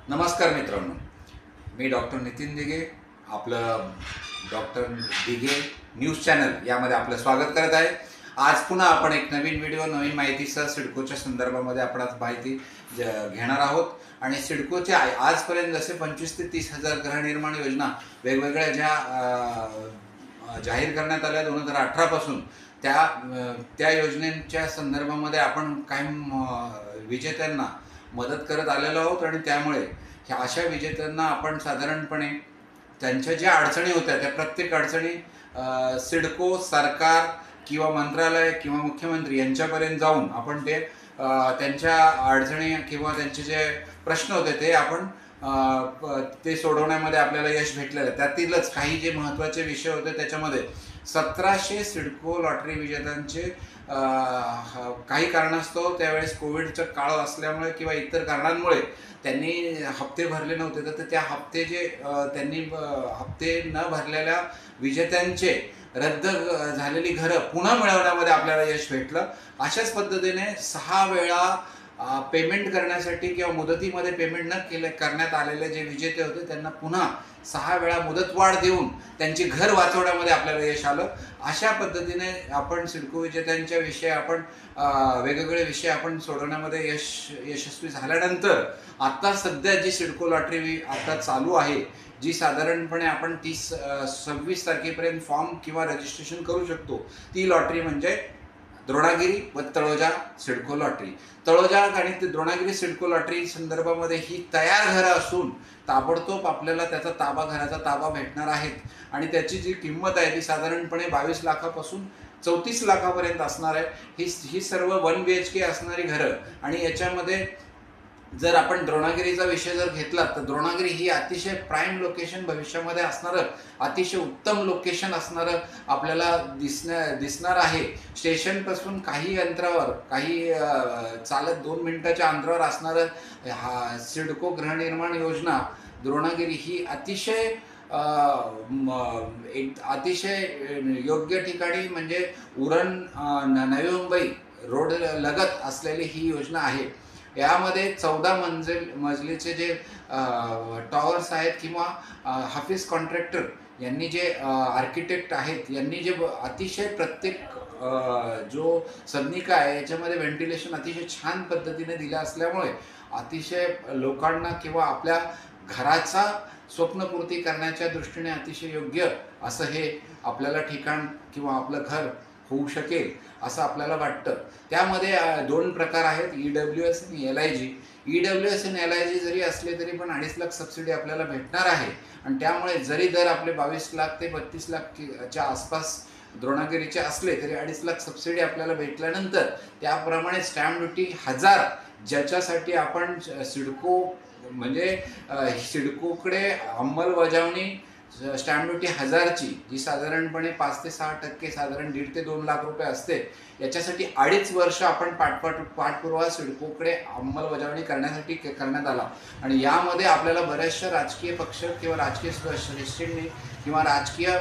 नमस्कार मित्रांनो, मी डॉक्टर नितीन दिघे आपलं डॉक्टर दिघे न्यूज चॅनल यामध्ये आपलं स्वागत करत आहे। आज पुन्हा आपण एक नवीन व्हिडिओ नवीन माहितीसह सिडकोच्या संदर्भामध्ये आपण आज माहिती घेणार आहोत। आणि सिडकोचे आजपर्यंत जसे 25 ते 30 हजार गृहनिर्माण योजना वेगवेगळ्या ज्या जाहीर करण्यात आल्या 2018 पासून त्या योजनेच्या संदर्भामध्ये आपण काही विजेत्यांना मदत करत आलेलो आहोत। आणि त्यामुळे ह्या अशा विजेत्यांना आपण साधारणपणे त्यांच्या ज्या अडचणी होत्या त्या प्रत्येक अडचणी सिडको सरकार किंवा मंत्रालय किंवा मुख्यमंत्री यांच्यापर्यंत जाऊन आपण ते त्यांच्या अडचणी किंवा त्यांचे जे प्रश्न होते ते आपण ते सोडवण्यामध्ये आपल्याला यश भेटलेलं आहे। त्यातीलच काही जे महत्त्वाचे विषय होते त्याच्यामध्ये 1700 सिडको लॉटरी विजेत्यांचे काही कारणास्तव त्यावेळेस कोविडचा काळ असल्यामुळे किंवा इतर कारणांमुळे त्यांनी हप्ते भरले नव्हते, तर त्या त्यांनी हप्ते न भरलेल्या विजेत्यांचे रद्द झालेली घरं पुन्हा मिळवण्यामध्ये आपल्याला यश भेटलं। अशाच पद्धतीने 6 वेळा पेमेंट करण्यासाठी किंवा मुदतीमध्ये पेमेंट न करण्यात आलेले जे विजेते होते त्यांना पुन्हा 6 वेळा मुदतवाढ देऊन त्यांची घर वाचवण्यामध्ये आपल्याला यश आलं। अशा पद्धतीने आपण सिडको विजेत्यांच्या विषय आपण वेगवेगळे विषय आपण सोडवण्यामध्ये यशस्वी झाल्यानंतर आता सध्या जी सिडको लॉटरी आता चालू आहे, जी साधारणपणे आपण 26 तारखेपर्यंत फॉर्म किंवा रजिस्ट्रेशन करू शकतो, ती लॉटरी म्हणजे द्रोणागिरी व तळोजा सिडको लॉटरी। तळोजा आणि द्रोणागिरी सिडको लॉटरी संदर्भामध्ये ही तयार घरं असून ताबडतोब आपल्याला घराचा ताबा भेटणार आहेत। आणि त्याची जी किंमत आहे ती साधारणपणे 22 लाखापासून 34 लाखापर्यंत असणार आहे। ही सर्व 1 BHK असणारी घरं। आणि याच्यामध्ये जर आपण द्रोणागिरीचा विषय जर घेतला तर द्रोणागिरी ही अतिशय प्राईम लोकेशन भविष्यामध्ये असणारं अतिशय उत्तम लोकेशन असणारं आपल्याला दिसणार आहे। स्टेशनपासून काही अंतरावर चालत 2 मिनिटाच्या अंतरावर असणारं सिडको गृहनिर्माण योजना द्रोणागिरी ही अतिशय योग्य ठिकाणी म्हणजे उरण नवी मुंबई रोड लगत असलेली ही योजना आहे। यामध्ये 14 मजलीचे जे टॉवर्स आहेत किंवा हाफिज कॉन्ट्रॅक्टर यांनी जे आर्किटेक्ट आहेत यांनी जे अतिशय प्रत्येक जो सदनिका आहे याच्यामध्ये व्हेंटिलेशन अतिशय छान पद्धतीने दिलं असल्यामुळे अतिशय लोकांना किंवा आपल्या घराचा स्वप्नपूर्ती करण्याच्या दृष्टीने अतिशय योग्य असं हे आपल्याला ठिकाण किंवा आपलं घर होऊ शकेल असं आपल्याला वाटतं। त्यामध्ये 2 प्रकार आहेत, EWS आणि LIG। EWS आणि LIG जरी असले तरी पण 2.5 लाख सबसिडी आपल्याला भेटणार आहे। आणि त्यामुळे जरी दर आपले 22 लाख ते 32 लाखच्या आसपास द्रोणागिरीचे असले तरी 2.5 लाख सबसिडी आपल्याला भेटल्यानंतर त्याप्रमाणे स्टॅम्प ड्युटी 1000 ज्याच्यासाठी आपण सिडको म्हणजे सिडकोकडे अंमलबजावणी स्टॅम्प ड्युटी 1000ची जी साधारणपणे 5 ते 6% साधारण 1.5 ते 2 लाख रुपये असते, याच्यासाठी 2.5 वर्ष आपण पाठपुरावा सिडकोकडे अंमलबजावणी करण्यासाठी करण्यात आला। आणि यामध्ये आपल्याला बऱ्याचशा राजकीय पक्ष किंवा राजकीय श्रेष्ठींनी किंवा राजकीय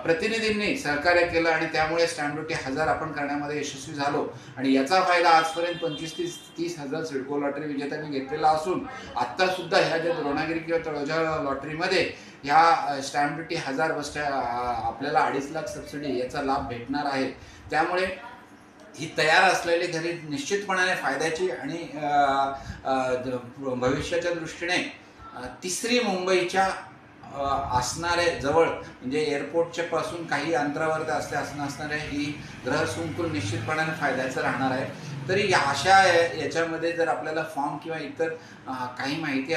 प्रतिनिधींनी सहकार्य केलं आणि त्यामुळे स्टॅम्प ड्युटी 1000 आपण करण्यामध्ये यशस्वी झालो। आणि याचा फायदा आजपर्यंत 25 ते 30 हजार सिडको लॉटरी विजेत्यांनी घेतलेला असून आत्ता सुद्धा ह्या ज्या द्रोणागिरी किंवा तळोजा लॉटरीमध्ये ह्या स्टॅम्प ड्युटी 1000 आपल्याला 2.5 लाख सबसिडी याचा लाभ भेटणार आहे। त्यामुळे ही तयार असलेली घरे निश्चितपणाने फायद्याची आणि भविष्याच्या दृष्टीने 3री मुंबईच्या असणारे जवळ म्हणजे एअरपोर्टच्या पासून काही अंतरावर असणारे ही गृहसंकुल निश्चितपणाने फायद्याचं राहणार आहे। तरी याच्यामध्ये जर आपल्याला फॉर्म किंवा इतर काही माहिती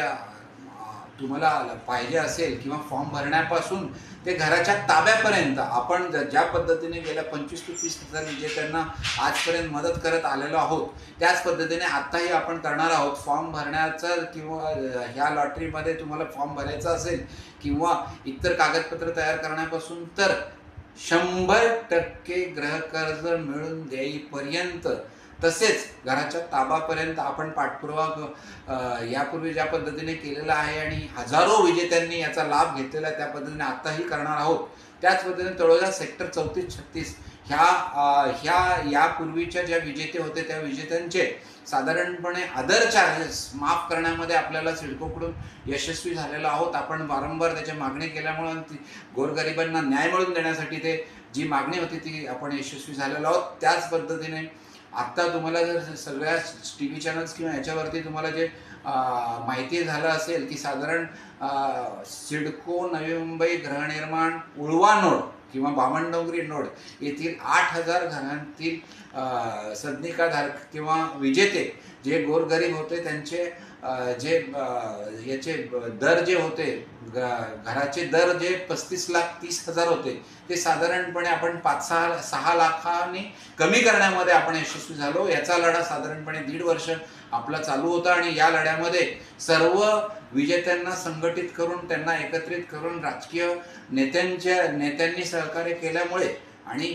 तुम्हाला पाहिजे असेल किंवा फॉर्म भरण्यापासून ते घराच्या ताब्यापर्यंत आपण ज्या पद्धतीने गेल्या 25 ते 30 हजार विजेत्यांना आजपर्यंत मदत करत आलेलो आहोत त्याच पद्धतीने आत्ताही आपण करणार आहोत। फॉर्म भरण्याचं किंवा ह्या लॉटरीमध्ये तुम्हाला फॉर्म भरायचा असेल किंवा इतर कागदपत्र तयार करण्यापासून तर 100% गृहकर्ज मिळून देईपर्यंत तसेच घराच्या ताबापर्यंत आपण पाठपुरावा यापूर्वी ज्या पद्धतीने केलेला आहे आणि हजारो विजेत्यांनी याचा लाभ घेतलेला आहे त्या पद्धतीने आताही करणार आहोत। त्याच पद्धतीने तळोजा सेक्टर 34-36 यापूर्वीच्या ज्या विजेते होते त्या विजेत्यांचे साधारणपणे अदर चार्जेस माफ करण्यामध्ये आपल्याला सिडकोकडून यशस्वी झालेलो आहोत. आपण वारंवार त्याची मागणी केल्यामुळं ती गोरगरिबांना न्याय मिळवून देण्यासाठी ते जी मागणी होती ती आपण यशस्वी झालेलो आहोत. त्याच पद्धतीने आत्ता तुम्हाला जर सगळ्या टी व्ही चॅनल्स किंवा याच्यावरती तुम्हाला जे माहिती झालं असेल की साधारण सिडको नवी मुंबई गृहनिर्माण उळवा नोड किंवा बामणडोंगरी नोड येथील 8,000 घरांतील सदनिकाधारक किंवा विजेते जे गोरगरीब होते त्यांचे जे याचे दर जे होते घराचे दर जे 35,30,000 होते ते साधारणपणे आपण 5-6 लाखांनी कमी करण्यामध्ये आपण यशस्वी झालो. याचा लढा साधारणपणे 1.5 वर्ष आपला चालू होता आणि या लढ्यामध्ये सर्व विजेत्यांना संघटित करून त्यांना एकत्रित करून राजकीय नेत्यांनी सहकार्य केल्यामुळे आणि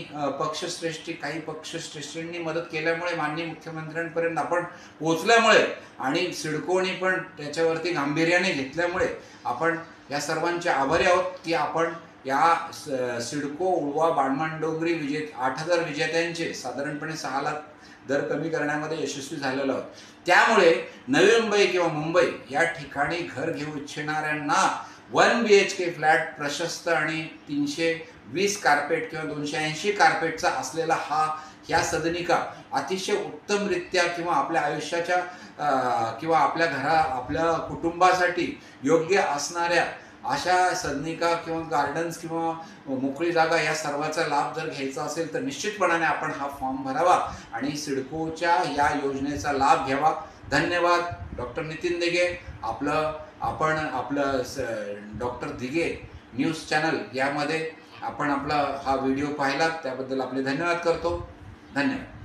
काही पक्षश्रेष्ठींनी मदत केल्यामुळे माननीय मुख्यमंत्र्यांपर्यंत आपण पोहोचल्यामुळे आणि सिडकोनी पण त्याच्यावरती गांभीर्याने घेतल्यामुळे आपण या सर्वांचे आभारी आहोत की आपण या सिडको उळवा बामणडोंगरी 8,000 विजेत्यांचे साधारणपणे 6 लाख दर कमी करण्यामध्ये यशस्वी झालेलो आहोत. त्यामुळे नवी मुंबई किंवा मुंबई या ठिकाणी घर घेऊ इच्छिणाऱ्यांना 1 BHK फ्लॅट प्रशस्त आणि 320 कार्पेट किंवा 280 कार्पेटचा असलेला ह्या सदनिका अतिशय उत्तमरित्या किंवा आपल्या आयुष्याच्या किंवा आपल्या कुटुंबासाठी योग्य असणाऱ्या अशा सदनिका किंवा गार्डन्स किंवा मोकळी जागा या सर्वाचा लाभ जर घ्यायचा असेल तर निश्चितपणाने आपण हा फॉर्म भरावा आणि सिडकोच्या या योजनेचा लाभ घ्यावा. धन्यवाद. डॉक्टर नितीन दिघे. आपलं डॉक्टर दिघे न्यूज चॅनल यामध्ये आपण आपला हा व्हिडिओ पाहिला त्याबद्दल आपले धन्यवाद करतो. धन्यवाद.